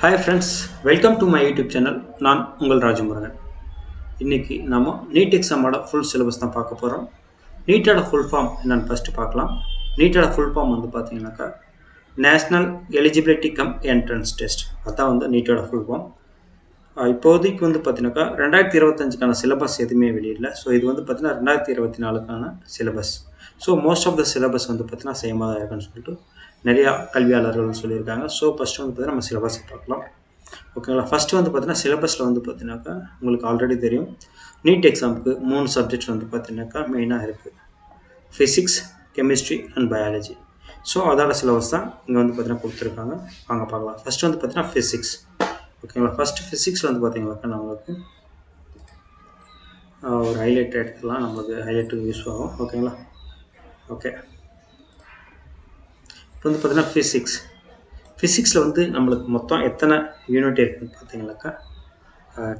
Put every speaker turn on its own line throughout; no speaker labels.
Hi friends, welcome to my YouTube channel. நான் உங்கள் ராஜமுருகன். இன்னைக்கு நாம நீட் எக்ஸாமோட ஃபுல் சிலபஸ் தான் பார்க்க போறோம். நீட்டோட ஃபுல் ஃபார்ம் என்னன்னு ஃபர்ஸ்ட் பார்க்கலாம். நீட்டோட ஃபுல் ஃபார்ம் வந்து பார்த்தீங்கன்னாக்கா national eligibility come entrance test. அதான் வந்து நீட்டோட ஃபுல் ஃபார்ம். இப்போதைக்கு வந்து பார்த்தீங்கன்னாக்கா 2025க்கான சிலபஸ் எதுவுமே வெளியிடல. ஸோ இது வந்து பார்த்தீங்கன்னா 2024க்கான syllabus. So most of the syllabus வந்து பார்த்தீங்கன்னா சேமாக தான் இருக்குன்னு சொல்லிட்டு நிறையா கல்வியாளர்கள் சொல்லியிருக்காங்க. ஸோ ஃபஸ்ட்டு வந்து பார்த்தீங்கன்னா நம்ம சிலபஸை பார்க்கலாம். ஓகேங்களா. ஃபஸ்ட்டு வந்து பார்த்தீங்கன்னா சிலபஸில் வந்து பார்த்தீங்கன்னாக்கா உங்களுக்கு ஆல்ரெடி தெரியும் நீட் எக்ஸாமுக்கு 3 சப்ஜெக்ட்ஸ் வந்து பார்த்தீங்கன்னாக்கா மெயினாக இருக்குது. Physics, chemistry and biology. So அதோட சிலபஸ் தான் இங்கே வந்து பார்த்தீங்கன்னா கொடுத்துருக்காங்க. வாங்க பார்க்கலாம். ஃபஸ்ட்டு வந்து பார்த்தீங்கன்னா ஃபிசிக்ஸ். ஓகேங்களா. ஃபஸ்ட்டு ஃபிசிக்ஸில் வந்து பார்த்தீங்கன்னாக்கா நம்மளுக்கு ஒரு ஹைலைட் எடுத்துக்கலாம். நம்மளுக்கு ஹைலைட்டுக்கு யூஸ் ஆகும். ஓகேங்களா. ஓகே, இப்போ வந்து பார்த்தீங்கன்னா ஃபிசிக்ஸில் வந்து நம்மளுக்கு மொத்தம் எத்தனை யூனிட் இருக்குதுன்னு பார்த்தீங்கன்னாக்கா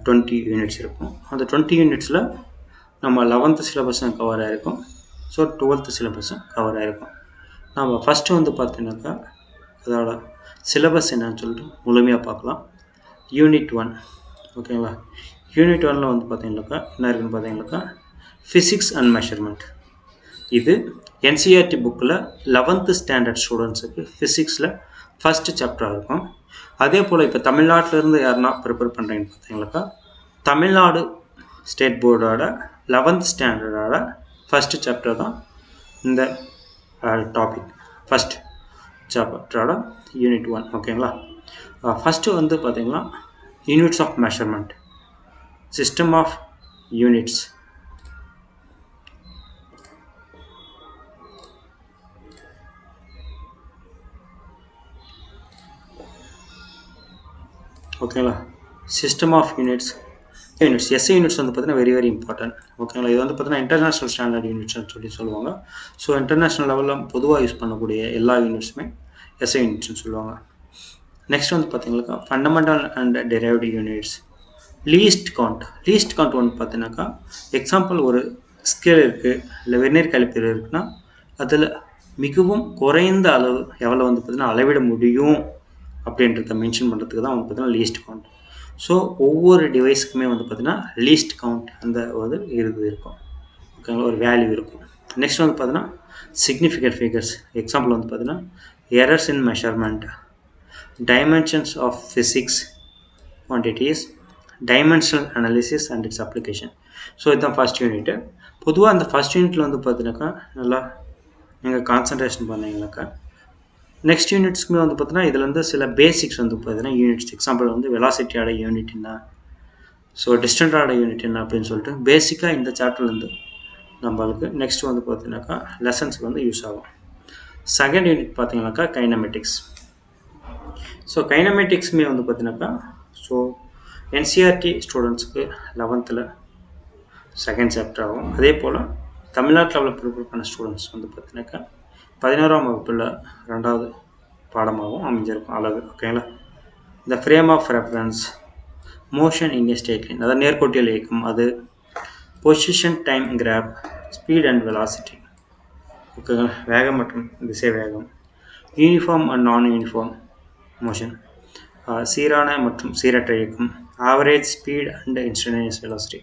20 யூனிட்ஸ் இருக்கும். அந்த 20 யூனிட்ஸில் நம்ம 11th சிலபஸும் கவர் ஆகிருக்கும். ஸோ 12th சிலபஸும் கவர் ஆகிருக்கும். நம்ம ஃபஸ்ட்டு வந்து பார்த்தீங்கன்னாக்கா அதோட சிலபஸ் என்னன்னு சொல்லிட்டு முழுமையாக பார்க்கலாம். யூனிட் 1. ஓகேங்களா. யூனிட் 1ல் வந்து பார்த்தீங்கன்னாக்கா என்ன இருக்குன்னு பார்த்தீங்கன்னாக்கா ஃபிசிக்ஸ் அண்ட் மெஷர்மெண்ட். இது என்சிஆர்டி புக்கில் 11th ஸ்டாண்டர்ட் ஸ்டூடெண்ட்ஸுக்கு ஃபிசிக்ஸில் ஃபஸ்ட்டு சாப்டராக இருக்கும். அதே போல் இப்போ தமிழ்நாட்டிலேருந்து யாருன்னா ப்ரிப்பேர் பண்ணுறீங்கன்னு பார்த்தீங்கன்னாக்கா Tamil Nadu state போர்டோட 11th ஸ்டாண்டர்டோட first chapter தான் இந்த டாபிக். First சாப்டரோட unit 1. ஓகேங்களா. ஃபஸ்ட்டு வந்து பார்த்தீங்கன்னா units of measurement, system of units. ஓகேங்களா. System of units. SI units வந்து பார்த்தீங்கன்னா வெரி இம்பார்ட்டன்ட். ஓகேங்களா. இது வந்து பார்த்தீங்கன்னா இன்டர்நேஷ்னல் ஸ்டாண்டர்ட் யூனிட்ஸ்னு சொல்லுவாங்க. ஸோ இன்டர்நேஷ்னல் லெவலில் பொதுவாக யூஸ் பண்ணக்கூடிய எல்லா யூனிட்ஸுமே எஸ்ஐ யூனிட்ஸ்னு சொல்லுவாங்க. நெக்ஸ்ட் வந்து பார்த்தீங்கன்னாக்கா fundamental and derived units. Least count வந்து பார்த்தீங்கன்னாக்கா எக்ஸாம்பிள் ஒரு ஸ்கேல் இருக்குது, இல்லை வெர்னியர் காலிப்பர் இருக்குன்னா அதில் மிகவும் குறைந்த அளவு எவ்வளோ வந்து பார்த்தீங்கன்னா அளவிட முடியும் அப்படின்றத மென்ஷன் பண்ணுறதுக்கு தான் வந்து பார்த்தீங்கன்னா லீஸ்ட் கவுண்ட். ஸோ ஒவ்வொரு டிவைஸுக்குமே வந்து பார்த்தீங்கன்னா லீஸ்ட் கவுண்ட் அந்த ஒரு இருக்கும். ஓகேங்களா. ஒரு வேல்யூ இருக்கும். நெக்ஸ்ட் வந்து பார்த்தீங்கன்னா சிக்னிஃபிகண்ட் ஃபிகர்ஸ். எக்ஸாம்பிள் வந்து பார்த்தீங்கன்னா errors in measurement, dimensions of physics quantities, dimensional analysis and its application. So இதுதான் ஃபஸ்ட் யூனிட்டு. பொதுவாக அந்த ஃபஸ்ட் யூனிட்டில் வந்து பார்த்தீங்கன்னாக்கா நல்லா நீங்கள் கான்சன்ட்ரேஷன் பண்ணீங்கன்னாக்கா நெக்ஸ்ட் யூனிட்ஸ்க்குமே வந்து பார்த்தீங்கன்னா இதில் வந்து சில பேசிக்ஸ் வந்து பார்த்தீங்கன்னா யூனிட்ஸ். எக்ஸாம்பிள் வந்து வெலாசிட்டியோட யூனிட் என்ன, ஸோ டிஸ்டன்ஸோட யூனிட் என்ன அப்படின்னு சொல்லிட்டு பேசிக்காக இந்த சாப்டர்லேருந்து நம்மளுக்கு நெக்ஸ்ட் வந்து பார்த்தீங்கன்னாக்கா லெசன்ஸுக்கு வந்து யூஸ் ஆகும். செகண்ட் யூனிட் பார்த்தீங்கன்னாக்கா கைனமெட்டிக்ஸ். ஸோ கைனமெட்டிக்ஸுமே வந்து பார்த்தீங்கன்னாக்கா ஸோ என்சிஆர்டி ஸ்டூடெண்ட்ஸுக்கு 11th செகண்ட் சாப்டர் ஆகும். அதே போல் தமிழ்நாட்டில் லெவலில் ப்ரிப்பேர் பண்ண ஸ்டூடெண்ட்ஸ் வந்து பார்த்தீங்கன்னாக்கா 11ஆம் வகுப்பில் 2வது பாடமாகவும் அமைஞ்சிருக்கும் அளவு. ஓகேங்களா. இந்த frame of reference, motion in a straight line, அதாவது நேர்கோட்டியல் இயக்கம், அது position, time graph, speed and velocity. ஓகேங்களா. வேகம் மற்றும் திசை வேகம், uniform and non uniform motion, சீரான மற்றும் சீரற்ற இயக்கம், average speed and instantaneous velocity.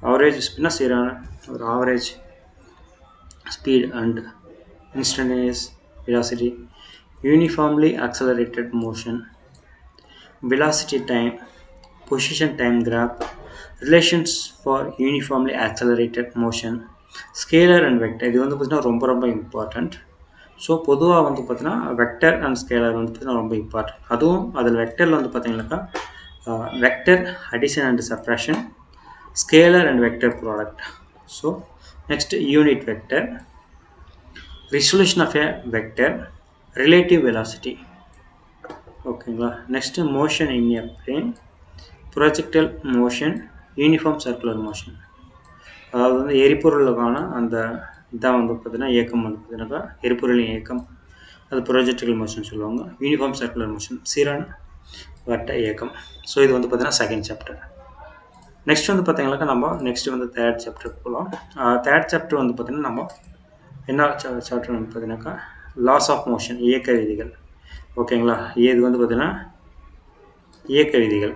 Average ஸ்பீட்னா சீரான ஒரு average speed and instantaneous velocity, uniformly accelerated motion, velocity time, position time graph, relations for uniformly accelerated motion, scalar and vector. இது வந்து பார்த்தீங்கன்னா ரொம்ப இம்பார்ட்டண்ட். ஸோ பொதுவாக வந்து பார்த்தீங்கன்னா வெக்டர் அண்ட் ஸ்கேலர் வந்து பார்த்தீங்கன்னா ரொம்ப இம்பார்ட்டன்ட். அதுவும் அதில் வெக்டரில் வந்து பார்த்தீங்கன்னாக்கா vector addition and subtraction, scalar and vector product. So next unit vector, resolution of a vector, relative velocity. ஓகேங்களா. நெக்ஸ்ட்டு மோஷன் இன் எ plane, projectile motion, uniform circular motion. அதாவது வந்து எரிபொருளுக்கான அந்த இதான் வந்து பார்த்தீங்கன்னா இயக்கம் வந்து பார்த்தீங்கன்னாக்கா எரிபொருளின் இயக்கம், அது ப்ரொஜெக்டல் மோஷன் சொல்லுவாங்க. யூனிஃபார்ம் சர்க்குலர் மோஷன் சீரான வட்ட இயக்கம். ஸோ இது வந்து பார்த்தீங்கன்னா செகண்ட் சாப்டர். நெக்ஸ்ட் வந்து பார்த்தீங்கன்னாக்கா நம்ம நெக்ஸ்ட் வந்து தேர்ட் சாப்டர் போகலாம். தேர்ட் சாப்டர் வந்து பார்த்தீங்கன்னா நம்ம என்ன சாப்டர் வந்து பார்த்தீங்கன்னாக்கா லாஸ் ஆஃப் மோஷன், இயக்க விதிகள். ஓகேங்களா. இது வந்து பார்த்தீங்கன்னா இயக்க விதிகள்.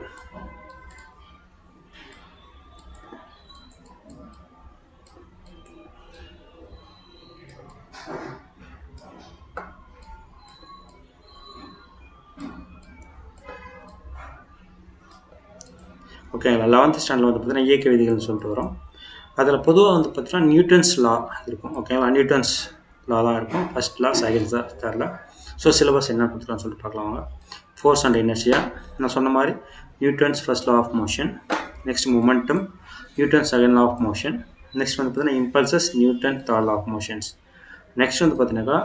ஓகேங்களா, 11th ஸ்டாண்டர்டில் வந்து பார்த்தீங்கன்னா இயக்க விதிகள்னு சொல்லிட்டு வரும். அதில் பொதுவாக வந்து பார்த்தீங்கன்னா நியூட்டன்ஸ் லா இருக்கும். ஓகேங்களா, நியூட்டன்ஸ் லா தான் இருக்கும். ஃபர்ஸ்ட் லா, second law, third law. So syllabus என்ன கொடுத்துருக்கான்னு சொல்லிட்டு பார்க்கலாம் வாங்க. ஃபோர்ஸ் அண்ட் இனர்ஷியா, நான் சொன்ன மாதிரி Newton's first law of motion. Next momentum, Newton second law of motion. Next வந்து பார்த்தீங்கன்னா impulses, Newton third law of motions. Next வந்து பார்த்தீங்கன்னா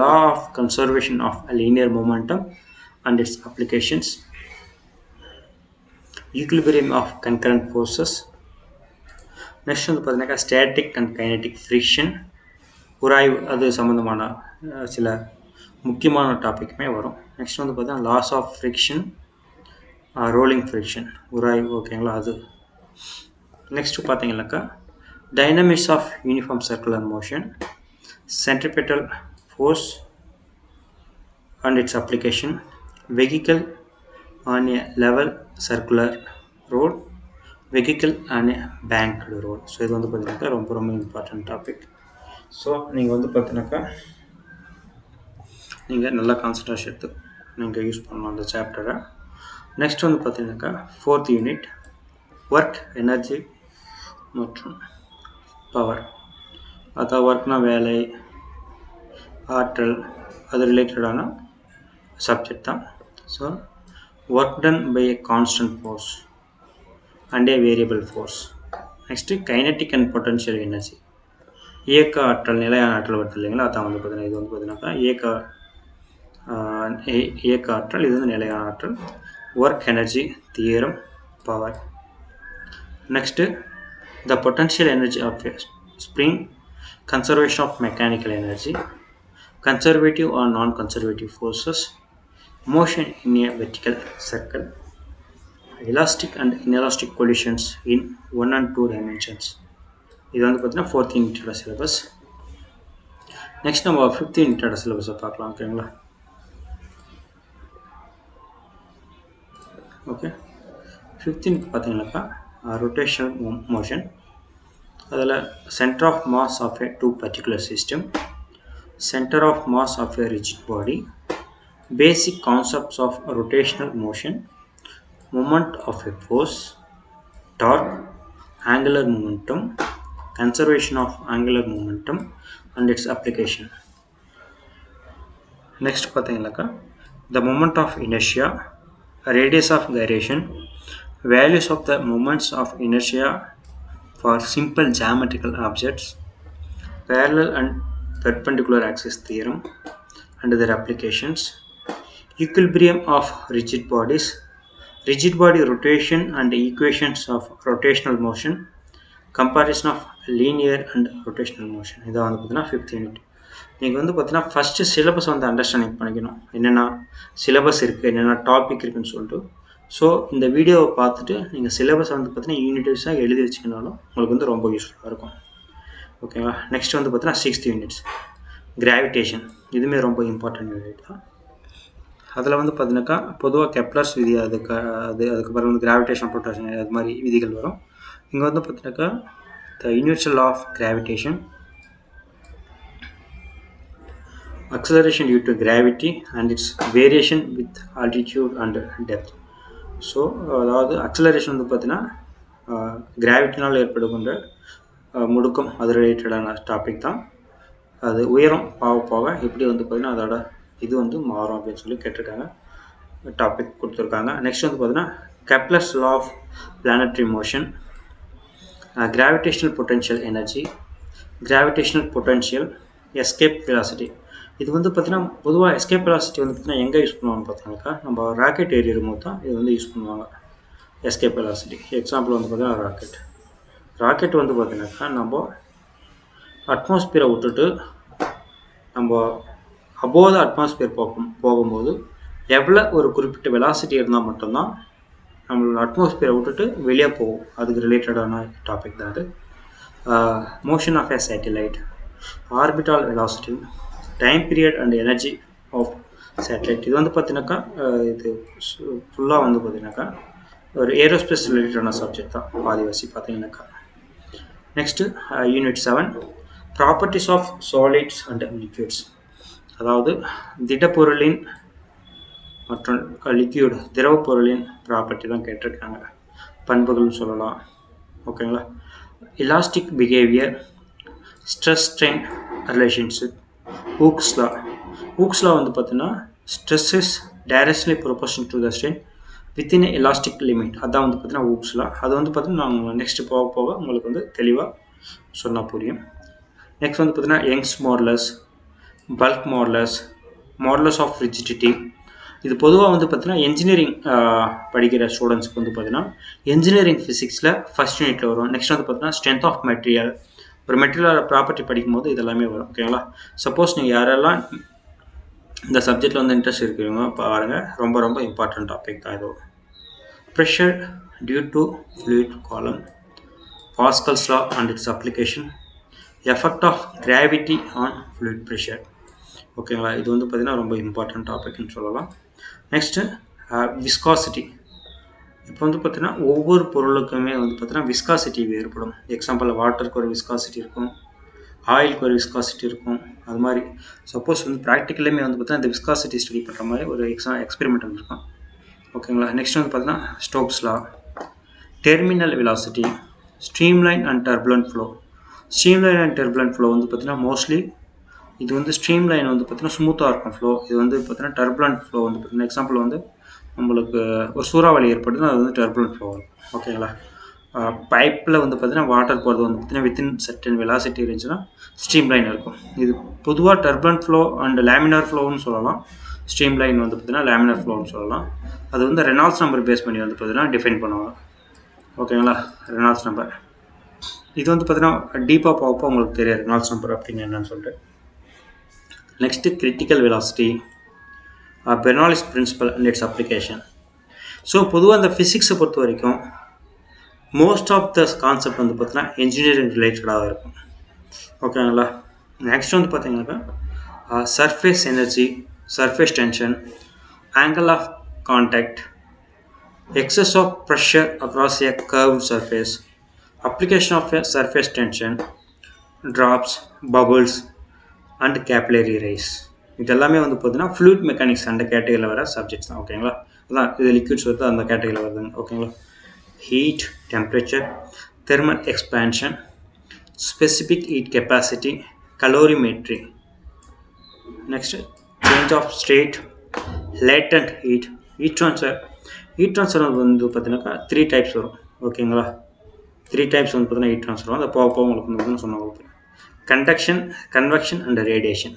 law of conservation of linear momentum and its applications, equilibrium of concurrent forces. Next வந்து பார்த்தீங்கன்னா static and kinetic friction, உராய்வு, அது சம்மந்தமான சில முக்கியமான டாபிக்குமே வரும். நெக்ஸ்ட் வந்து பார்த்தீங்கன்னா laws of friction, rolling friction, உராய்வு. ஓகேங்களா, அது. நெக்ஸ்ட் பார்த்தீங்கன்னாக்கா dynamics of uniform circular motion, centripetal force and its application, vehicle on a level circular road, vehicle on a banked road. So இது வந்து பார்த்தீங்கன்னாக்கா ரொம்ப ரொம்ப இம்பார்ட்டன்ட் டாபிக். ஸோ நீங்கள் வந்து பார்த்தீங்கன்னாக்கா நீங்கள் நல்லா கான்சன்ட்ரேஷன் எடுத்து நீங்கள் யூஸ் பண்ணலாம் அந்த சாப்டரை. நெக்ஸ்ட் வந்து பார்த்தீங்கன்னாக்கா 4th யூனிட் ஒர்க், எனர்ஜி மற்றும் பவர். அதாவது ஒர்க்னா வேலை, ஆற்றல், அது ரிலேட்டடான சப்ஜெக்ட் தான். So work done by a constant force and a variable force. Next, kinetic and potential energy. இயக்க ஆற்றல், நிலையான ஆற்றல் வருது இல்லைங்களா, அதான் வந்து பார்த்தீங்கன்னா இது வந்து பார்த்தீங்கன்னாக்கா இயக்க ஆற்றல், இது வந்து நிலையான ஆற்றல். Work, energy, theorem, power. Next the potential energy of a spring, conservation of mechanical energy, conservative or non-conservative forces, motion in a vertical circle, elastic and inelastic collisions in 1 and 2 dimensions. இது வந்து பார்த்தீங்கன்னா 4th யூனிட்டோட syllabus. Next நம்ம 5th யூனிட்டோட சிலபஸை பார்க்கலாம். ஓகேங்களா, okay. 5th unit பார்த்தீங்கன்னாக்கா rotational motion. அதில் centre of mass of a two particular system, centre of mass of a rigid body, basic concepts of rotational motion, moment of a force, torque, angular momentum, conservation of angular momentum and its application. Next பார்த்தீங்கன்னாக்கா the moment of inertia, radius of gyration, values of the moments of inertia for simple geometrical objects, parallel and perpendicular axis theorem and their applications, equilibrium of rigid bodies, rigid body rotation and equations of rotational motion, comparison of linear and rotational motion. இதான் வந்து பார்த்தீங்கன்னா 5th unit. நீங்கள் வந்து பார்த்தீங்கன்னா first syllabus வந்து understanding பண்ணிக்கணும், என்னென்ன syllabus இருக்குது, என்னென்ன டாபிக் இருக்குதுன்னு சொல்லிட்டு. ஸோ இந்த வீடியோவை பார்த்துட்டு நீங்கள் சிலபஸ் வந்து பார்த்தீங்கன்னா யூனிட் வைஸாக எழுதி வச்சுக்கினாலும் உங்களுக்கு வந்து ரொம்ப யூஸ்ஃபுல்லாக இருக்கும். ஓகேவா. நெக்ஸ்ட் வந்து பார்த்தீங்கன்னா 6th யூனிட்ஸ் கிராவிடேஷன். இதுவுமே ரொம்ப இம்பார்ட்டன்ட் யூனிட் தான். அதில் வந்து பார்த்தீங்கன்னாக்கா பொதுவாக கெப்லர்ஸ் விதி, அதுக்கப்புறம் வந்து கிராவிடேஷன் பொட்டன்ஷியல், அது மாதிரி விதிகள் வரும். இங்கே வந்து பார்த்தீங்கன்னாக்கா the universal law of gravitation, acceleration due to gravity and its variation with altitude and depth. So அதாவது அக்சலரேஷன் வந்து பார்த்தீங்கன்னா கிராவிட்டினால் ஏற்படுகின்ற முடுக்கம், அது ரிலேட்டடான டாபிக் தான். அது உயரம் போக எப்படி வந்து பார்த்தீங்கன்னா அதோட இது வந்து மாறும் அப்படின்னு சொல்லி கேட்டிருக்காங்க, டாபிக் கொடுத்துருக்காங்க. நெக்ஸ்ட் வந்து பார்த்தீங்கன்னா Kepler's law of planetary motion, gravitational potential energy, gravitational potential, escape velocity. இது வந்து பார்த்தீங்கன்னா பொதுவாக எஸ்கேப் வெலாசிட்டி வந்து பார்த்தீங்கன்னா எங்கே யூஸ் பண்ணுவாங்கன்னு பார்த்தீங்கன்னாக்கா நம்ம ராக்கெட் ஏறிடும் போது தான் இது வந்து யூஸ் பண்ணுவாங்க, எஸ்கேப் வெலாசிட்டி. எக்ஸாம்பிள் வந்து பார்த்தீங்கன்னா ராக்கெட் வந்து பார்த்தீங்கன்னாக்கா நம்ம அட்மாஸ்பியரை விட்டுட்டு நம்ம அபோவ் த அட்மாஸ்பியர் போகும்போது எவ்வளோ ஒரு குறிப்பிட்ட வெலாசிட்டி இருந்தால் மட்டும்தான் நம்மளோட அட்மாஸ்பியரை விட்டுட்டு வெளியே போகும், அதுக்கு ரிலேட்டடான டாபிக் தான் அது. Motion of a satellite, orbital velocity, time period and energy of satellite இது வந்து பார்த்தீங்கன்னாக்கா இது ஃபுல்லாக வந்து பார்த்தீங்கன்னாக்கா ஒரு ஏரோஸ்பேஸ் ரிலேட்டடான சப்ஜெக்ட் தான் ஆதிவாசி பார்த்தீங்கன்னாக்கா. Next unit 7 properties of solids and liquids, அதாவது திடப்பொருளின் மற்றும் லிக்யூட் திரவ பொருளின் ப்ராப்பர்ட்டி தான் கேட்டிருக்காங்க, பண்புகள்னு சொல்லலாம். ஓகேங்களா. Elastic behaviour, stress strain relationship, hooks லா. ஹூக்ஸ் லா வந்து பார்த்தீங்கன்னா stress is directly proportional to the strain within elastic limit, அதான் வந்து பார்த்தீங்கன்னா ஹூக்ஸ் லா. அது வந்து பார்த்தீங்கன்னா நான் நெக்ஸ்ட் போக போக உங்களுக்கு வந்து தெளிவாக சொன்னால் புரியும். நெக்ஸ்ட் வந்து பார்த்தீங்கன்னா Young's modulus, bulk modulus, modulus of rigidity. இது பொதுவாக வந்து பார்த்தீங்கன்னா என்ஜினியரிங் படிக்கிற ஸ்டூடெண்ட்ஸ்க்கு வந்து பார்த்தீங்கன்னா என்ஜினியரிங் ஃபிசிக்ஸில் ஃபஸ்ட் யூனிட்டில் வரும். நெக்ஸ்ட் வந்து பார்த்தீங்கன்னா ஸ்ட்ரென்த் ஆஃப் மெட்டீரியல், ஒரு மெட்டீரியலோட ப்ராப்பர்ட்டி படிக்கும்போது இதெல்லாமே வரும். ஓகேங்களா. சப்போஸ் நீங்கள் யாரெல்லாம் இந்த சப்ஜெக்டில் வந்து இன்ட்ரெஸ்ட் இருக்கிறவங்க பாருங்கள், ரொம்ப ரொம்ப இம்பார்ட்டன்ட் டாபிக் தான் இது. Pressure due to fluid column, Pascal's law and its application, effect of gravity on fluid pressure. ஓகேங்களா. இது வந்து பார்த்தீங்கன்னா ரொம்ப இம்பார்ட்டன்ட் டாபிக்னு சொல்லலாம். Next viscosity. இப்போ வந்து பார்த்தீங்கன்னா ஒவ்வொரு பொருளுக்குமே வந்து பார்த்தீங்கன்னா விஸ்காசிட்டி வேறுபடும். எக்ஸாம்பிள் வாட்டருக்கு ஒரு விஸ்காசிட்டி இருக்கும், ஆயிலுக்கு ஒரு விஸ்காசிட்டி இருக்கும். அது மாதிரி சப்போஸ் வந்து ப்ராக்டிக்கலுமே வந்து பார்த்தீங்கன்னா இந்த விஸ்காசிட்டி ஸ்டடி பண்ணுற மாதிரி ஒரு எக்ஸ்பெரிமெண்ட் இருக்கும். ஓகேங்களா. நெக்ஸ்ட் வந்து பார்த்தீங்கன்னா Stokes law, terminal velocity, streamline and turbulent flow. Streamline and turbulent flow வந்து பார்த்தீங்கன்னா மோஸ்ட்லி இது வந்து ஸ்ட்ரீம் லைன் வந்து பார்த்தீங்கன்னா ஸ்மூத்தாக இருக்கும் ஃப்ளோ. இது வந்து பார்த்தீங்கன்னா டர்புலன்ட் ஃப்ளோ வந்து பார்த்தீங்கன்னா எக்ஸாம்பிள் வந்து நம்மளுக்கு ஒரு சூறாவளி ஏற்படுதுன்னா அது வந்து டர்புலன்ட் ஃப்ளோ வரும். ஓகேங்களா. பைப்பில் வந்து பார்த்தீங்கன்னா வாட்டர் போகிறது வந்து பார்த்தீங்கன்னா வித்தின் சர்டன் வெலாசிட்டி இருந்துச்சுன்னா ஸ்ட்ரீம் லைன் இருக்கும். இது பொதுவாக டர்புலன்ட் ஃப்ளோ அண்ட் லேமினார் ஃப்ளோன்னு சொல்லலாம். ஸ்ட்ரீம் லைன் வந்து பார்த்தீங்கன்னா லேமினார் ஃப்ளோன்னு சொல்லலாம். அது வந்து ரெனால்ட்ஸ் நம்பர் பேஸ் பண்ணி வந்து பார்த்தீங்கன்னா டிஃபைன் பண்ணுவாங்க. ஓகேங்களா. ரெனால்ட்ஸ் நம்பர் இது வந்து பார்த்தீங்கன்னா டீப்பாக போகப்போ உங்களுக்கு தெரியாது ரெனால்ட்ஸ் நம்பர் அப்படின்னு என்னன்னு சொல்லிட்டு. Next critical velocity, Bernoulli's principle and its application. So பொதுவாக இந்த ஃபிசிக்ஸை பொறுத்த வரைக்கும் மோஸ்ட் ஆஃப் த கான்செப்ட் வந்து பார்த்தீங்கன்னா இன்ஜினியரிங் ரிலேட்டடாக இருக்கும். ஓகேங்களா. நெக்ஸ்ட் வந்து பார்த்தீங்கன்னாக்கா surface energy, surface tension, angle of contact, excess of pressure across a curve surface, application of a surface tension, drops, bubbles and capillary rise. இது எல்லாமே வந்து பார்த்தீங்கன்னா ஃப்ளூயிட் மெக்கானிக்ஸ் அந்த கேட்டகரியில் வர சப்ஜெக்ட்ஸ் தான். ஓகேங்களா. அதான் இது லிக்விட்ஸ் வருது அந்த கேட்டகரியில் வருதுங்க. ஓகேங்களா. Heat, temperature, thermal expansion, specific heat capacity, calorimetry. Next change of state, latent heat, heat transfer. Heat transfer வந்து பார்த்தீங்கன்னாக்கா 3 டைப்ஸ் வரும். ஓகேங்களா. 3 டைப்ஸ் வந்து பார்த்தீங்கன்னா ஹீட் ட்ரான்ஸ்ஃபர் வரும். அதை போக போக உங்களுக்கு வந்து சொன்னாங்க. Conduction, convection and radiation.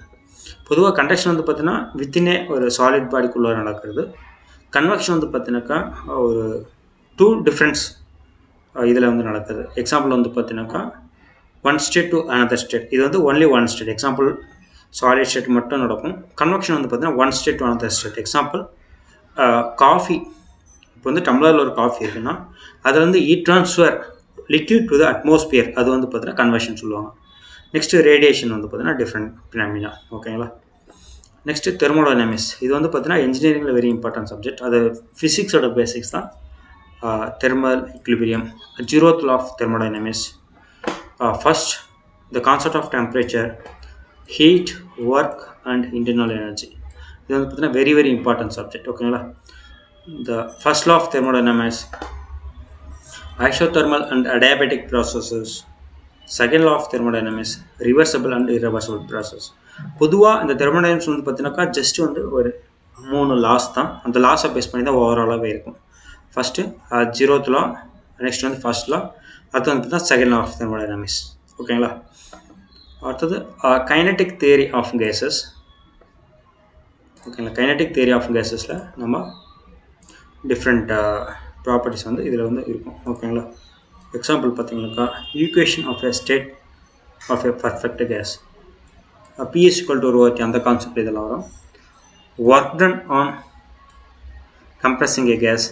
பொதுவாக கண்டக்ஷன் வந்து பார்த்தீங்கன்னா வித்தினே ஒரு சாலிட் பாடிக்குள்ளே நடக்கிறது. கன்வெக்ஷன் வந்து பார்த்தீங்கன்னாக்கா ஒரு 2 டிஃப்ரெண்ட்ஸ் இதில் வந்து நடக்குது. எக்ஸாம்பிள் வந்து பார்த்தீங்கன்னாக்கா one state to another state. இது வந்து only one state. Example solid state மட்டும் நடக்கும். கன்வெக்ஷன் வந்து பார்த்தீங்கன்னா one state to another state. Example coffee. இப்போ வந்து டம்ளரில் ஒரு காஃபி இருக்குன்னா அது வந்து heat transfer liquid to the atmosphere, அது வந்து பார்த்தீங்கன்னா கன்வெக்ஷன் சொல்லுவாங்க. நெக்ஸ்ட்டு ரேடியேஷன் வந்து பார்த்தீங்கன்னா டிஃப்ரெண்ட் ஃபினாமினா. ஓகேங்களா. Next thermodynamics. இது வந்து பார்த்தீங்கன்னா இன்ஜினியரிங்கில் வெரி இம்பார்ட்டன்ட் சப்ஜெக்ட். அது ஃபிசிக்ஸோட பேசிக்ஸ் தான். Thermal equilibrium, zeroth law of thermodynamics, first the concept of temperature, heat, work and internal energy. இது வந்து பார்த்தீங்கன்னா வெரி வெரி இம்பார்ட்டன்ட் சப்ஜெக்ட். ஓகேங்களா. The first law of thermodynamics, isothermal and adiabatic processes, second law of thermodynamics, reversible and irreversible process. பொதுவாக இந்த thermodynamics வந்து பார்த்தீங்கன்னாக்கா just வந்து ஒரு 3 லாஸ் தான். அந்த லாஸை பேஸ் பண்ணி தான் ஓவராலாகவே இருக்கும். ஃபஸ்ட்டு ஜீரோத் லா, நெக்ஸ்ட் வந்து ஃபர்ஸ்ட் லா, அடுத்து வந்து பார்த்தீங்கன்னா செகண்ட் லா ஆஃப் தெர்மோடைனமிக்ஸ். ஓகேங்களா. அடுத்தது கைனடிக் தியரி ஆஃப் கேஸஸ். ஓகேங்களா. கைனடிக் தியரி ஆஃப் கேஸஸில் நம்ம டிஃப்ரெண்ட் ப்ராப்பர்ட்டிஸ் வந்து இதில் வந்து இருக்கும். ஓகேங்களா. எக்ஸாம்பிள் பார்த்தீங்கன்னாக்கா equation of a state of a perfect gas, PS equal to ρ, அந்த கான்செப்ட் இதில் வரும். Work done on compressing a gas,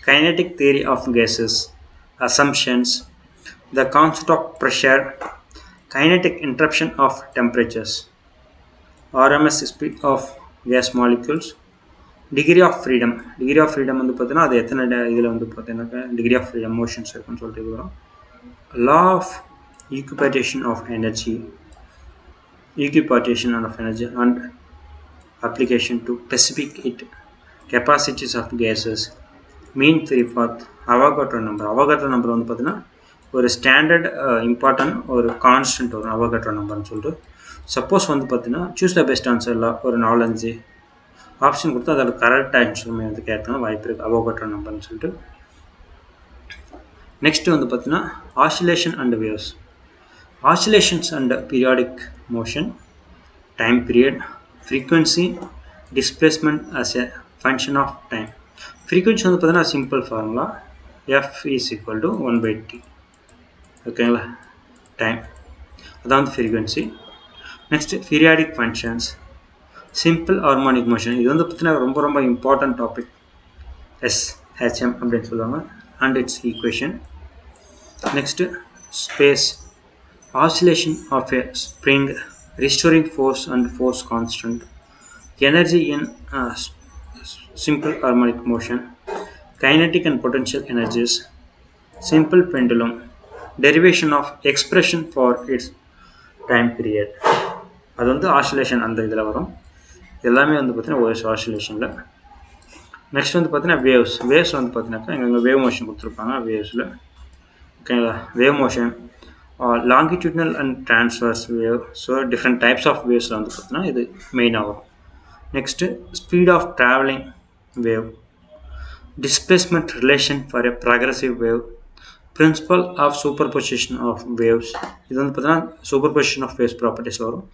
kinetic theory of gases, assumptions, the concept of pressure, kinetic interruption of temperatures, RMS speed of gas molecules. Degree of freedom வந்து பார்த்தீங்கன்னா அது எத்தனை இதில் வந்து பார்த்தீங்கன்னாக்கா டிகிரி ஆஃப் ஃப்ரீடம் மோஷன்ஸ் இருக்குன்னு சொல்லிட்டு இருக்கிறோம். Law of equipartition of energy and application to specific capacities of gases. Mean free path Avogadro number வந்து பார்த்தீங்கன்னா ஒரு ஸ்டாண்டர்ட் இம்பார்ட்டன்ட் ஒரு கான்ஸ்டன்ட் வரும் அவாகாட்ரோ நம்பர்னு சொல்லிட்டு. சப்போஸ் வந்து பார்த்தீங்கன்னா சூஸ் த பெஸ்ட் ஆன்சரில் ஒரு 4-5 ஆப்ஷன் கொடுத்து அதோட கரெக்ட் ஆன்சருமே வந்து கேட்கணும் வாய்ப்பு இருக்குது அவாகாட்ரோ நம்பர்னு சொல்லிட்டு. நெக்ஸ்ட் வந்து பார்த்தீங்கன்னா oscillation and waves. Oscillations and periodic motion, time period, frequency, displacement as a function of time. Frequency வந்து பார்த்தீங்கன்னா simple formula F is equal to 1/t. ஓகேங்களா, டைம் அதான் வந்து frequency. Next periodic functions, simple harmonic motion. இது வந்து பார்த்தீங்கன்னா ரொம்ப ரொம்ப இம்பார்ட்டன்ட் டாபிக். SHM அப்படின்னு சொல்லுவாங்க and its equation. Next space, oscillation of a spring, restoring force and force constant, energy in simple harmonic motion, kinetic and potential energies, simple pendulum, derivation of expression for its time period. அது வந்து oscillation அந்த இதில் வரும். எல்லாமே வந்து பார்த்தீங்கன்னா ஒரு ஆசிலேஷனில். Next வந்து பார்த்தீங்கன்னா வேவ்ஸ் வந்து பார்த்தீங்கன்னாக்கா எங்கள் வேவ் மோஷன் கொடுத்துருப்பாங்க வேவ்ஸில். ஓகேங்களா, wave motion longitudinal and transverse wave. So different types of waves வந்து பார்த்தீங்கன்னா இது மெயின் ஆகும். Next speed of travelling wave, displacement relation for a progressive wave, principle of superposition of waves. இது வந்து பார்த்தீங்கன்னா சூப்பர்பொசிஷன் ஆஃப் வேவ்ஸ் ப்ராப்பர்ட்டிஸில் வரும்.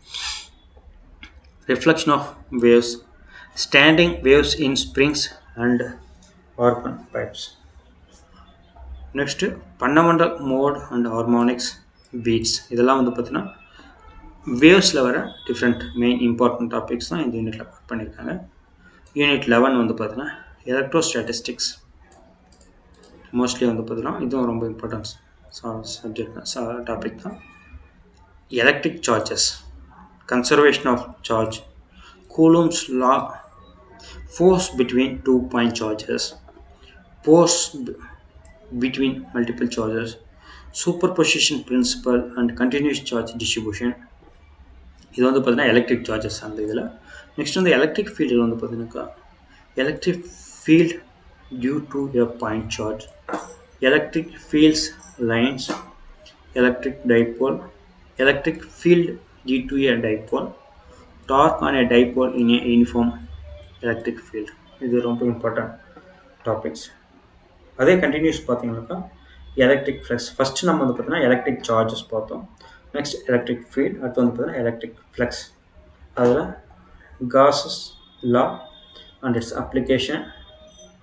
Reflection of waves, standing waves in springs and organ pipes. Next fundamental mode and harmonics beats. இதெல்லாம் வந்து பார்த்தீங்கன்னா வேவ்ஸில் வர different main important topics தான் இந்த யூனிட்டில் கவர் பண்ணியிருக்காங்க. யூனிட் 11 வந்து பார்த்தீங்கன்னா எலக்ட்ரோஸ்டாட்டிஸ்டிக்ஸ். மோஸ்ட்லி வந்து பார்த்தீங்கன்னா இதுவும் ரொம்ப இம்பார்ட்டன்ஸ் சப்ஜெக்ட் டாபிக் தான். Electric charges, conservation of charge, Coulomb's law, force between 2 point charges, force between multiple charges, superposition principle and continuous charge distribution. இது வந்து பார்த்தீங்கன்னா எலக்ட்ரிக் சார்ஜஸ் அந்த இதில். நெக்ஸ்ட் வந்து எலக்ட்ரிக் ஃபீல்டில் வந்து பார்த்தீங்கன்னாக்கா electric field due to a point charge, electric fields lines, electric dipole, electric field due to a dipole, torque on a dipole in a uniform electric field. இது ரொம்ப important topics. அதே continuous பார்த்தீங்கன்னாக்கா electric flux. First நம்ம வந்து பார்த்தீங்கன்னா electric charges பார்த்தோம். Next electric field, அடுத்து வந்து பார்த்தீங்கன்னா எலக்ட்ரிக் ஃப்ளக்ஸ். அதில் Gauss's law and its application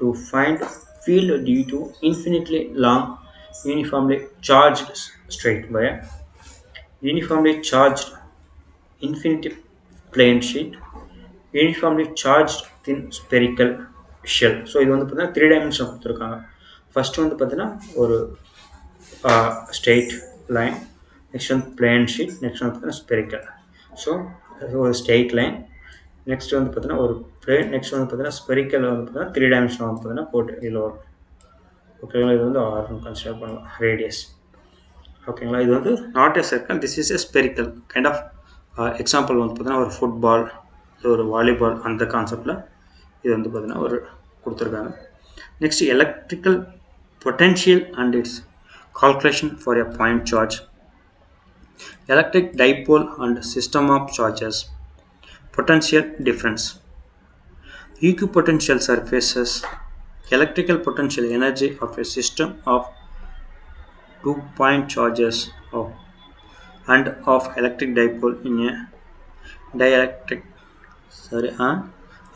to find field due to infinitely long uniformly charged straight wire, uniformly charged infinity plane sheet, uniformly charged thin spherical shell. So இது வந்து பார்த்தீங்கன்னா 3 dimension கொடுத்துருக்காங்க. First வந்து பார்த்தீங்கன்னா ஒரு straight line, next வந்து plane sheet, next வந்து பார்த்தீங்கன்னா ஸ்பெரிக்கல். ஸோ ஒரு ஸ்ட்ரெயிட் லைன், நெக்ஸ்ட் வந்து பார்த்தீங்கன்னா ஒரு பிளேன், நெக்ஸ்ட் வந்து பார்த்தீங்கன்னா ஸ்பெரிக்கல் வந்து பார்த்தீங்கன்னா 3 dimension வந்து பார்த்தீங்கன்னா போட்டு இதில் வரும். ஓகேங்களா, இது வந்து ஆர்னு கன்சிடர் பண்ணலாம் ரேடியஸ். ஓகேங்களா, இது வந்து not a circle, this is a spherical kind of example வந்து பார்த்தீங்கன்னா ஒரு ஃபுட்பால், ஒரு வாலிபால் அந்த கான்செப்டில் இது வந்து பார்த்தீங்கன்னா ஒரு கொடுத்துருக்காங்க. Next electrical potential and it's calculation for a point charge, electric dipole and system of charges, potential difference, equipotential surfaces, electrical potential energy of a system of 2 point charges of and of electric dipole in a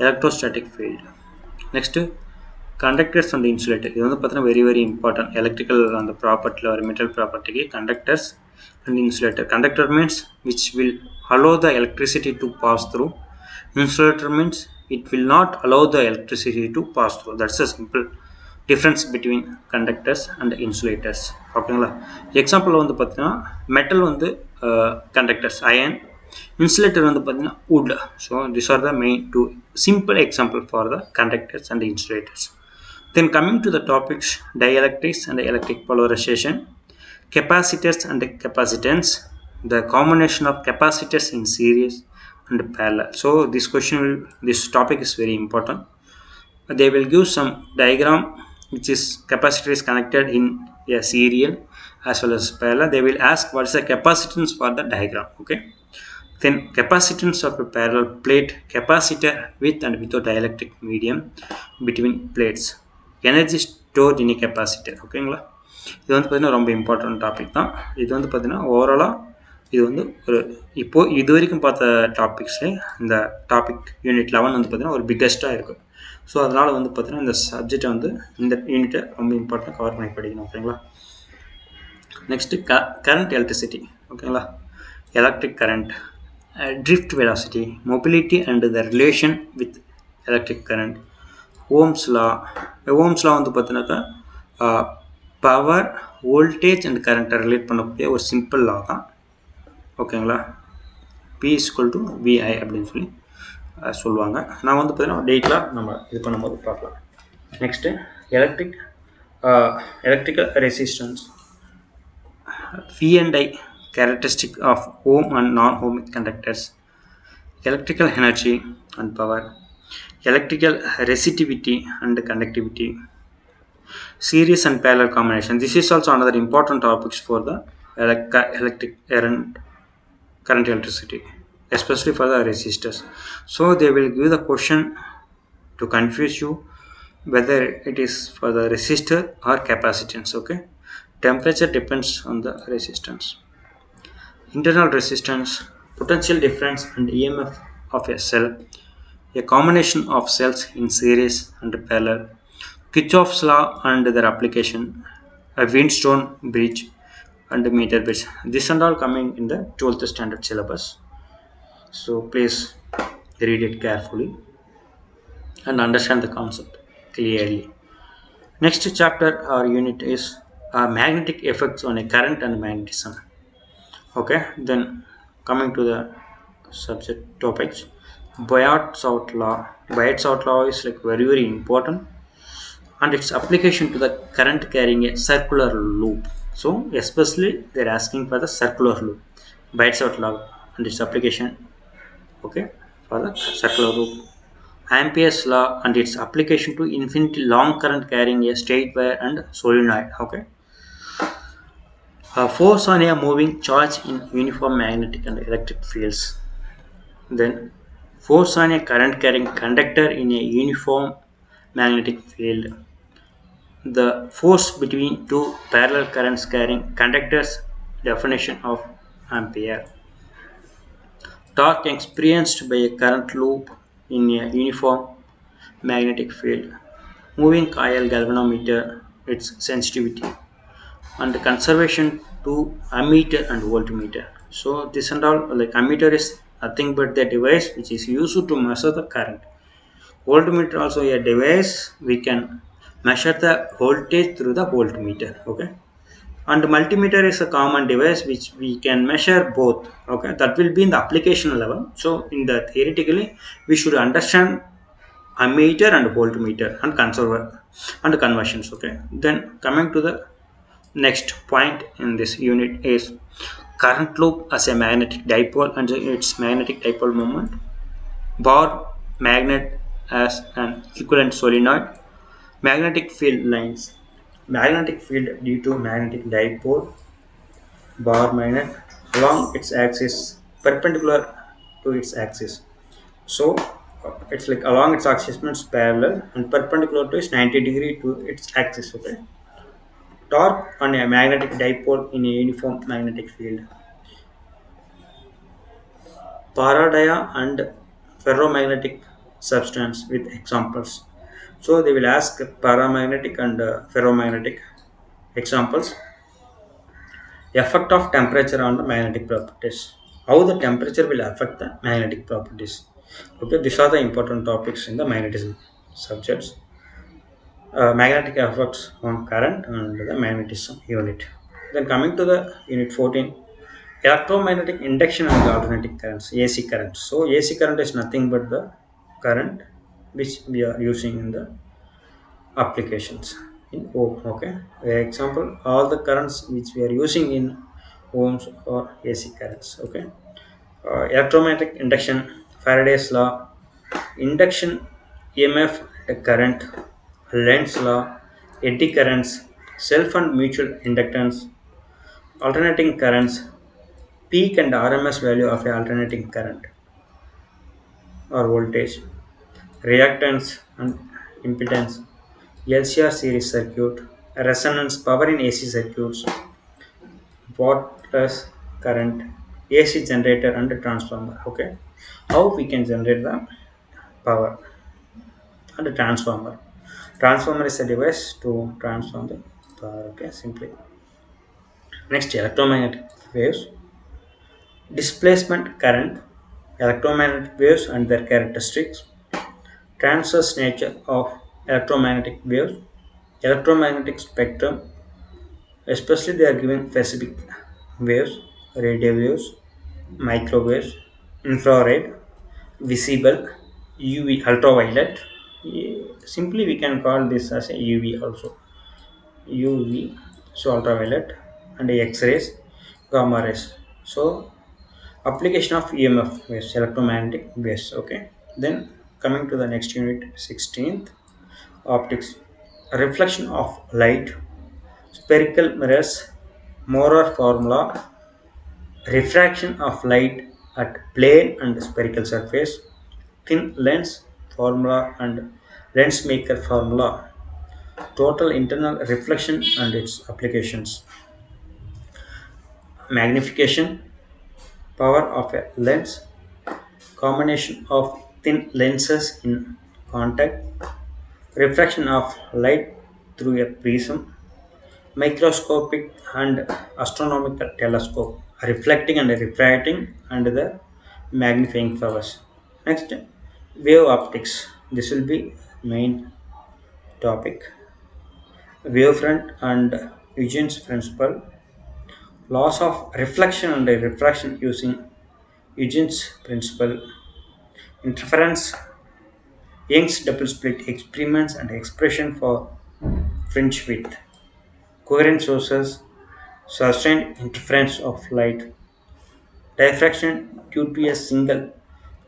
electrostatic field. Next conductors and insulator. இது வந்து பார்த்தீங்கன்னா very very important electrical அந்த ப்ராப்பர்ட்டியில் வர metal ப்ராப்பர்ட்டிக்கு conductors and insulator. Conductor means which will allow the electricity to pass through, insulator means it will not allow the electricity to pass through. That's a simple difference between conductors and insulators. ஓகேங்களா, example வந்து பார்த்தீங்கன்னா metal வந்து conductors, iron Insulator வந்து பார்த்தீங்கன்னா wood. So these are the main two simple example for the conductors and insulators. Then coming to the topics dielectrics and electric polarization, capacitors and capacitance, the combination of capacitors in series and parallel. So this topic is very important. They will give some diagram which is capacitor is connected in a serial as well as parallel. They will ask what is the capacitance for the diagram. Okay, then capacitance of a parallel plate capacitor with and without dielectric medium between plates, energy stored in a capacitor. ஓகேங்களா, இது வந்து பார்த்தீங்கன்னா ரொம்ப important topic தான். இது வந்து பார்த்தீங்கன்னா ஓவராலாக இது வந்து ஒரு இப்போது இது வரைக்கும் பார்த்த டாபிக்ஸ்லேயே இந்த டாபிக் யூனிட் 11 வந்து பார்த்தீங்கன்னா ஒரு பிக்கஸ்ட்டாக இருக்கும். ஸோ அதனால் வந்து பார்த்தீங்கன்னா இந்த சப்ஜெக்டை வந்து இந்த யூனிட்டை ரொம்ப இம்பார்ட்டன்ட் கவர் பண்ணி படிக்கணும். ஓகேங்களா. Next current electricity. ஓகேங்களா, electric current, drift velocity, mobility and the relation with electric current, Ohm's law. Ohm's law வந்து பார்த்தீங்கன்னாக்கா பவர் வோல்டேஜ் அண்ட் கரண்ட்டை ரிலேட் பண்ணக்கூடிய ஒரு சிம்பிள் லா தான். ஓகேங்களா, P = VI அப்படின்னு சொல்லி சொல்லுவாங்க. நான் வந்து பார்த்தீங்கன்னா டீட்டெயிலாக நம்ம இது பண்ணும்போது பார்க்கலாம். Next electrical resistance, V and I characteristic of ohm and non-ohmic conductors, electrical energy and power, electrical resistivity and conductivity, series and parallel combination. This is also another important topics for the electric current electricity, especially for the resistors. So they will give the question to confuse you whether it is for the resistor or capacitance. Okay, temperature depends on the resistance. Internal resistance, potential difference and EMF of a cell, a combination of cells in series and parallel, Kirchhoff's law and their application, a windstone bridge and a meter bridge. This and all coming in the 12th standard syllabus. So please read it carefully and understand the concept clearly. Next chapter or unit is magnetic effects on a current and magnetism. Okay, then coming to the subject topics, Biot-Savart law. Biot-Savart law is like very important, and its application to the current carrying a circular loop. So especially they're asking for the circular loop, Biot-Savart law and its application. Okay, for the circular loop. Ampere's law and its application to infinitely long current carrying a straight wire and solenoid. Okay, force on a moving charge in uniform magnetic and electric fields. Then force on a current carrying conductor in a uniform magnetic field. The force between two parallel currents carrying conductors, definition of ampere. Torque experienced by a current loop in a uniform magnetic field. Moving coil galvanometer, its sensitivity, and conservation to ammeter and voltmeter. So this and all, like ammeter is nothing but the device which is used to measure the current. Voltmeter also a device we can measure the voltage through the voltmeter. Okay, and multimeter is a common device which we can measure both. Okay, that will be in the application level. So in the theoretically we should understand ammeter and voltmeter and conserver and conversions. Okay, then coming to the next point in this unit is current loop as a magnetic dipole and its magnetic dipole moment, bar magnet as an equivalent solenoid, magnetic field lines, magnetic field due to magnetic dipole, bar magnet along its axis perpendicular to its axis. So it's like along its axis means parallel and perpendicular to its 90-degree to its axis. Okay, torque on a magnetic dipole in a uniform magnetic field. Paradia and ferromagnetic substance with examples. So they will ask paramagnetic and ferromagnetic examples. Effect of temperature on the magnetic properties. How the temperature will affect the magnetic properties. Okay, these are the important topics in the magnetism subjects. Magnetic effects on current and the magnetism unit. Then coming to the unit 14, Electromagnetic induction and alternating currents, AC current. So AC current is nothing but the current which we are using in the applications in ohm. Okay. Example, all the currents which we are using in ohms or AC currents. Okay. Electromagnetic induction, Faraday's law, induction EMF, a current, Lenz's law, eddy currents, self and mutual inductance, alternating currents, peak and RMS value of a alternating current or voltage, reactance and impedance, LCR series circuit, resonance, power in AC circuits, watt plus current, AC generator and transformer. Okay, how we can generate the power and a transformer. Transformer is a device to transform the power. Okay, simply. Next, electromagnetic waves, displacement current, electromagnetic waves and their characteristics, transverse nature of electromagnetic waves, electromagnetic spectrum, especially they are given specific waves, radio waves, microwaves, infrared, visible, UV, ultraviolet. Simply we can call this as a UV also. UV, so ultraviolet, and X-rays, gamma rays. So application of EMF waves, electromagnetic waves. Okay. Then coming to the next unit, 16th, optics, reflection of light, spherical mirrors, Morar formula, refraction of light at plane and spherical surface, thin lens formula and lens maker formula, total internal reflection and its applications, magnification, power of a lens, combination of thin lenses in contact, refraction of light through a prism, microscopic and astronomical telescope, reflecting and refracting and the magnifying powers. Next, wave optics. This will be main topic. Wavefront and Eugene's principle, laws of reflection and refraction using Eugene's principle, interference, Young's double slit experiments and expression for fringe width, coherent sources, sustained interference of light, diffraction due to a single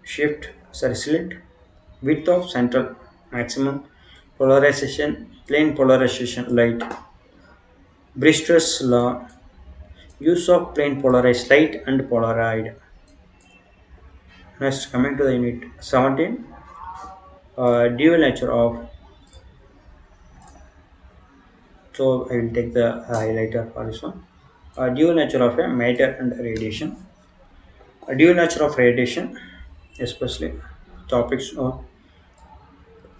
shift slit, width of central maximum, polarization, plane polarization light, Brewster's law, use of plane polarized light and Polaroid. Next, coming to the unit 17, dual nature of, so I will take the highlighter for this one. Dual nature of a matter and radiation. A dual nature of radiation, especially topics on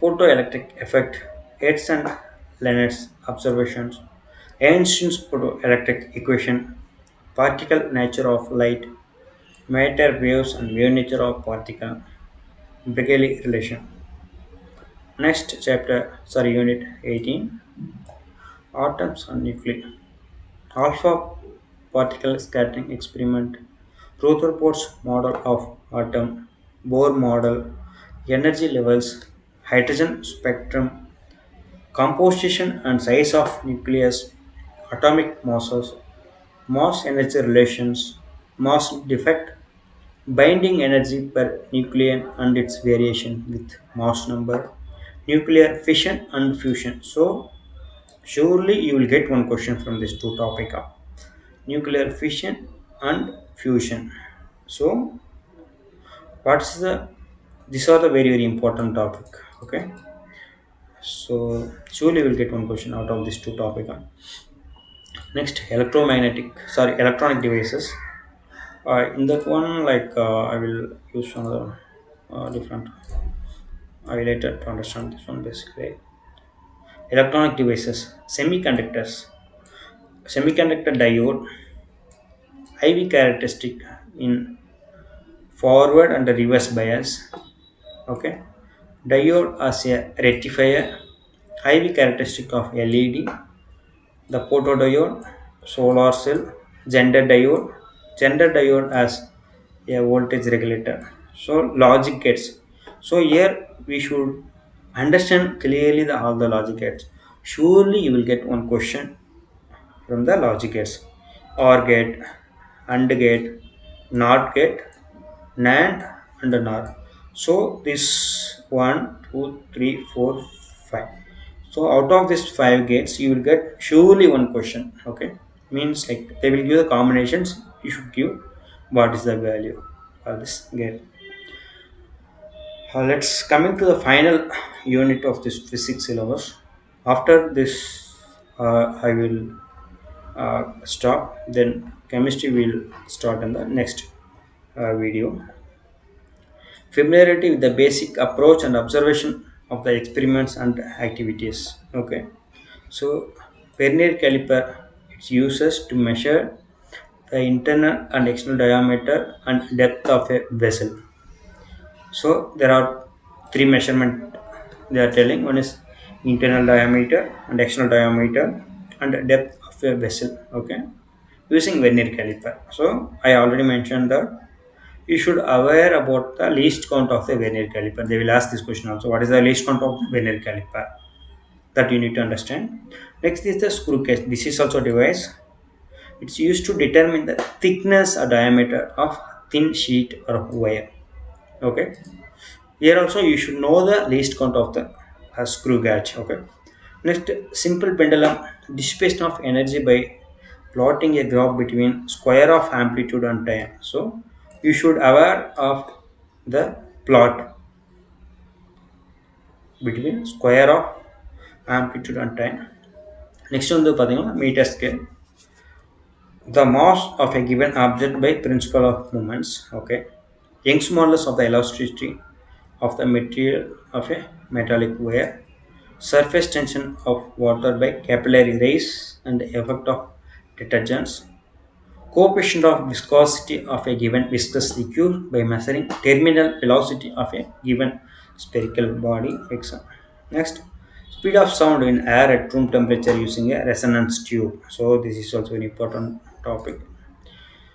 photoelectric effect, Hertz and Leonard's observations, Einstein's photoelectric equation, particle nature of light, matter waves and wave nature of particle, Bragg relation. Next chapter, sorry, unit 18, atoms and nuclei. Alpha particle scattering experiment, Rutherford's model of atom, Bohr model, energy levels, hydrogen spectrum, composition and size of nucleus, atomic masses, mass energy relations, mass defect, binding energy per nucleon and its variation with mass number, nuclear fission and fusion. So surely you will get one question from these two topic of nuclear fission and fusion. So what's the, these are the very very important topic. Okay, so surely we'll get one question out of these two topic. Next, electromagnetic, sorry, electronic devices. In that one, like I will use another different highlighter to understand this one basically. Electronic devices, semiconductors, semiconductor diode, IV characteristic in forward and reverse bias. Okay, diode as a rectifier, IV characteristic of LED, the photodiode, solar cell, gender diode, Gender diode as a voltage regulator. So logic gates. So here we should understand clearly all the logic gates. Surely you will get one question from the logic gates: OR gate, AND gate, NOT gate, NAND, and NOR. So this 1, 2, 3, 4, 5. So out of these 5 gates, you will get surely one question. Okay, means like they will give the combinations. You should give what is the value of this gate. Let's coming to the final unit of this physics syllabus. After this, I will stop. Then chemistry will start in the next video. Familiarity with the basic approach and observation of the experiments and activities. Okay, so vernier caliper, its uses to measure the internal and external diameter and depth of a vessel. So there are three measurement they are telling. One is internal diameter and external diameter and depth of a vessel. Okay, using vernier caliper. So I already mentioned that you should aware about the least count of the vernier caliper. They will ask this question also. What is the least count of vernier caliper? That you need to understand. Next is the screw case. This is also a device. It's used to determine the thickness or diameter of thin sheet or wire. Okay. Here also you should know the least count of the screw gauge. Okay. Next, simple pendulum dissipation of energy by plotting a graph between square of amplitude and time. So you should aware of the plot between square of amplitude and time. Next one the meter scale. The mass of a given object by principle of moments. Okay. Young's modulus of the elasticity of the material of a metallic wire. Surface tension of water by capillary rays and the effect of detergents. Coefficient of viscosity of a given viscous liquid by measuring terminal velocity of a given spherical body. Next, speed of sound in air at room temperature using a resonance tube. So this is also an important topic.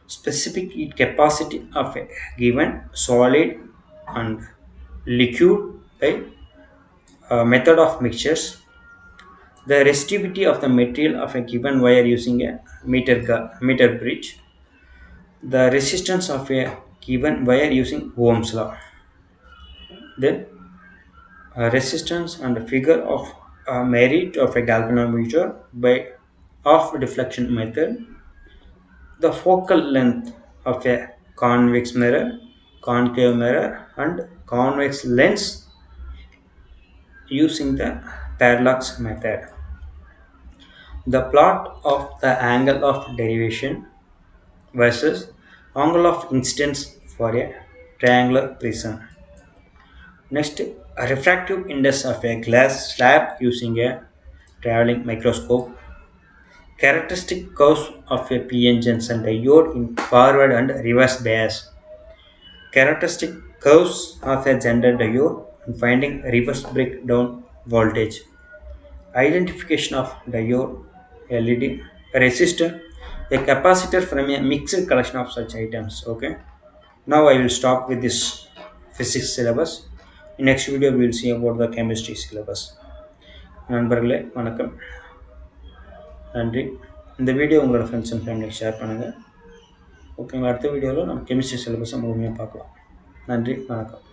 Specific heat capacity of a given solid and liquid by method of mixtures. The resistivity of the material of a given wire using a meter bridge. The resistance of a given wire using Ohm's law. Then resistance and figure of merit of a galvanometer by off deflection method. The focal length of a convex mirror, concave mirror, and convex lens using the parallax method. The plot of the angle of derivation versus angle of incidence for a triangular prism. Next, a refractive index of a glass slab using a traveling microscope. Characteristic curves of a PN junction diode in forward and reverse bias. Characteristic curves of a gender diode and finding reverse breakdown voltage. Identification of diode, LED, a resistor, a capacitor from a mixed collection of such items. Okay. Now I will stop with this physics syllabus. In next video we will see about the chemistry syllabus. நண்பர்களே வணக்கம், நன்றி. இந்த video உங்களோட friends and ஃபேமிலிக்கு share பண்ணுங்கள். ஓகேங்களா? அடுத்த வீடியோவில் நம்ம கெமிஸ்ட்ரி சிலபஸை முழுமையாக பார்க்கலாம். நன்றி, வணக்கம்.